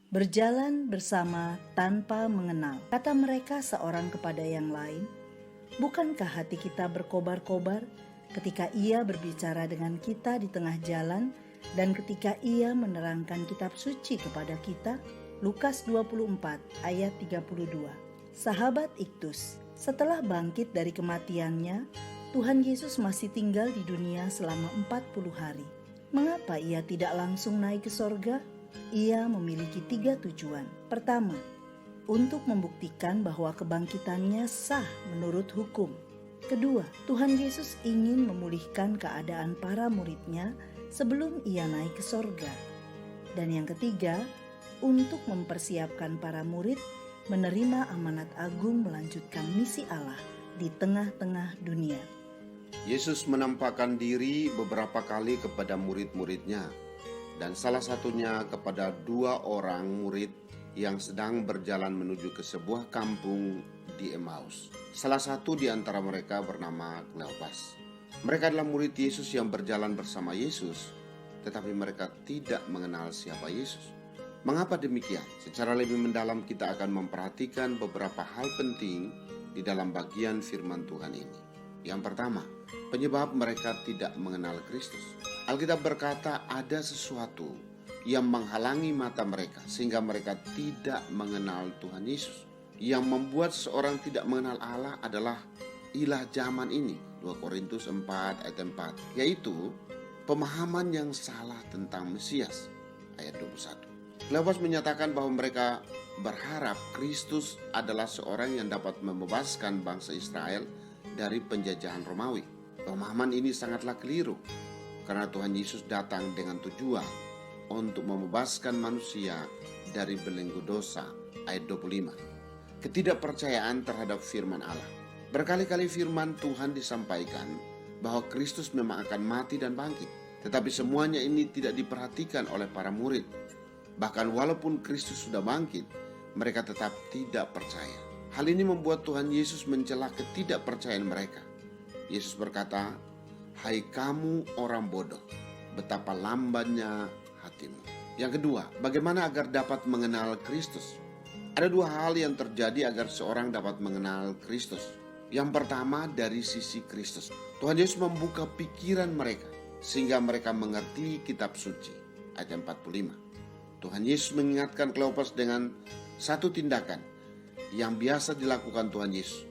Berjalan bersama tanpa mengenal, kata mereka seorang kepada yang lain. Bukankah hati kita berkobar-kobar ketika Ia berbicara dengan kita di tengah jalan dan ketika Ia menerangkan kitab suci kepada kita? Lukas 24 ayat 32. Sahabat Iktus, setelah bangkit dari kematiannya, Tuhan Yesus masih tinggal di dunia selama 40 hari. Mengapa Ia tidak langsung naik ke sorga? Ia memiliki 3 tujuan. Pertama, untuk membuktikan bahwa kebangkitannya sah menurut hukum. Kedua, Tuhan Yesus ingin memulihkan keadaan para muridnya sebelum Ia naik ke sorga. Dan yang ketiga, untuk mempersiapkan para murid menerima amanat agung melanjutkan misi Allah di tengah-tengah dunia. Yesus menampakkan diri beberapa kali kepada murid-muridnya, dan salah satunya kepada 2 orang murid yang sedang berjalan menuju ke sebuah kampung di Emmaus. Salah satu di antara mereka bernama Kleopas. Mereka adalah murid Yesus yang berjalan bersama Yesus, tetapi mereka tidak mengenal siapa Yesus. Mengapa demikian? Secara lebih mendalam kita akan memperhatikan beberapa hal penting di dalam bagian firman Tuhan ini. Yang pertama, penyebab mereka tidak mengenal Kristus. Alkitab berkata ada sesuatu yang menghalangi mata mereka sehingga mereka tidak mengenal Tuhan Yesus. Yang membuat seorang tidak mengenal Allah adalah ilah zaman ini, 2 Korintus 4 ayat 4, yaitu pemahaman yang salah tentang Mesias, ayat 21. Kleopas menyatakan bahwa mereka berharap Kristus adalah seorang yang dapat membebaskan bangsa Israel dari penjajahan Romawi. Pemahaman ini sangatlah keliru, karena Tuhan Yesus datang dengan tujuan untuk membebaskan manusia dari belenggu dosa, ayat 25. Ketidakpercayaan terhadap firman Allah. Berkali-kali firman Tuhan disampaikan bahwa Kristus memang akan mati dan bangkit, tetapi semuanya ini tidak diperhatikan oleh para murid. Bahkan walaupun Kristus sudah bangkit, mereka tetap tidak percaya. Hal ini membuat Tuhan Yesus mencela ketidakpercayaan mereka. Yesus berkata, "Hai kamu orang bodoh, betapa lambannya hatimu." Yang kedua, bagaimana agar dapat mengenal Kristus? Ada 2 hal yang terjadi agar seorang dapat mengenal Kristus. Yang pertama, dari sisi Kristus. Tuhan Yesus membuka pikiran mereka sehingga mereka mengerti kitab suci, ayat 45. Tuhan Yesus mengingatkan Kleopas dengan satu tindakan yang biasa dilakukan Tuhan Yesus,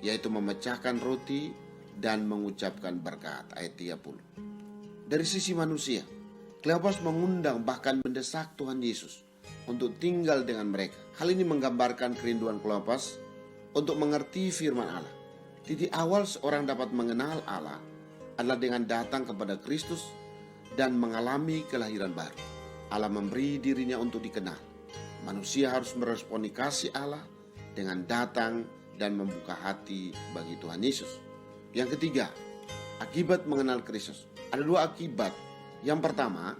yaitu memecahkan roti dan mengucapkan berkat, ayat 30. Dari sisi manusia, Kleopas mengundang bahkan mendesak Tuhan Yesus untuk tinggal dengan mereka. Hal ini menggambarkan kerinduan Kleopas untuk mengerti firman Allah. Titik awal seorang dapat mengenal Allah adalah dengan datang kepada Kristus dan mengalami kelahiran baru. Allah memberi dirinya untuk dikenal. Manusia harus meresponi kasih Allah dengan datang dan membuka hati bagi Tuhan Yesus. Yang ketiga, akibat mengenal Kristus. Ada 2 akibat. Yang pertama,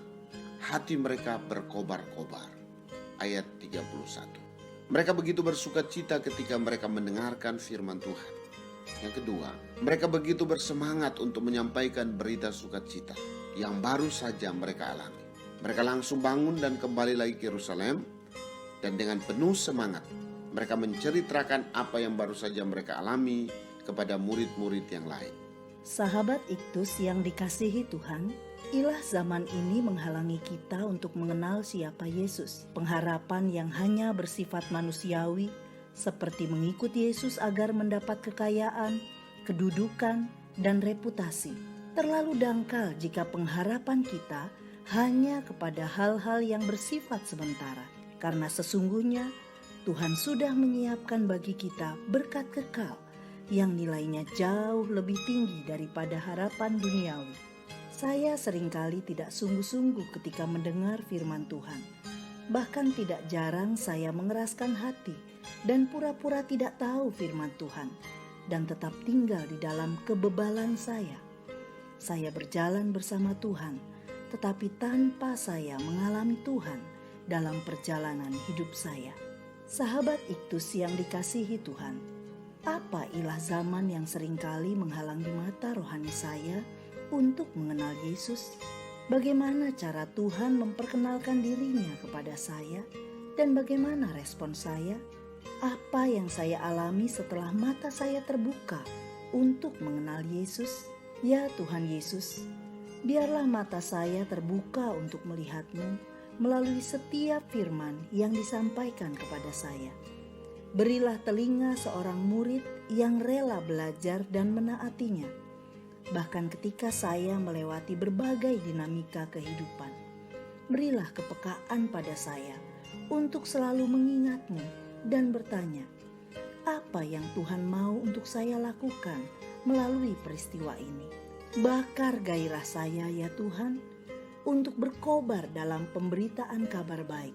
hati mereka berkobar-kobar. Ayat 31. Mereka begitu bersuka cita ketika mereka mendengarkan firman Tuhan. Yang kedua, mereka begitu bersemangat untuk menyampaikan berita sukacita yang baru saja mereka alami. Mereka langsung bangun dan kembali lagi ke Yerusalem, dan dengan penuh semangat mereka menceritakan apa yang baru saja mereka alami kepada murid-murid yang lain. Sahabat Iktus yang dikasihi Tuhan, ilah zaman ini menghalangi kita untuk mengenal siapa Yesus. Pengharapan yang hanya bersifat manusiawi, seperti mengikuti Yesus agar mendapat kekayaan, kedudukan, dan reputasi, terlalu dangkal jika pengharapan kita hanya kepada hal-hal yang bersifat sementara. Karena sesungguhnya Tuhan sudah menyiapkan bagi kita berkat kekal yang nilainya jauh lebih tinggi daripada harapan duniawi. Saya seringkali tidak sungguh-sungguh ketika mendengar firman Tuhan. Bahkan tidak jarang saya mengeraskan hati dan pura-pura tidak tahu firman Tuhan dan tetap tinggal di dalam kebebalan saya. Saya berjalan bersama Tuhan, tetapi tanpa saya mengalami Tuhan dalam perjalanan hidup saya. Sahabat Iktus yang dikasihi Tuhan, apa ilah zaman yang seringkali menghalangi mata rohani saya untuk mengenal Yesus? Bagaimana cara Tuhan memperkenalkan dirinya kepada saya Dan bagaimana respon saya? Apa yang saya alami setelah mata saya terbuka untuk mengenal Yesus? Ya Tuhan Yesus, biarlah mata saya terbuka untuk melihat-Mu melalui setiap firman yang disampaikan kepada saya. Berilah telinga seorang murid yang rela belajar dan menaatinya, bahkan ketika saya melewati berbagai dinamika kehidupan. Berilah kepekaan pada saya untuk selalu mengingat-Mu dan bertanya, apa yang Tuhan mau untuk saya lakukan melalui peristiwa ini. Bakar gairah saya ya Tuhan, untuk berkobar dalam pemberitaan kabar baik,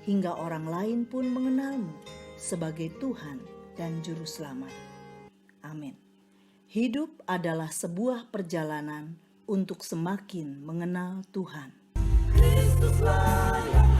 hingga orang lain pun mengenal-Mu sebagai Tuhan dan Juru Selamat. Amin. Hidup adalah sebuah perjalanan untuk semakin mengenal Tuhan. Kristuslah yang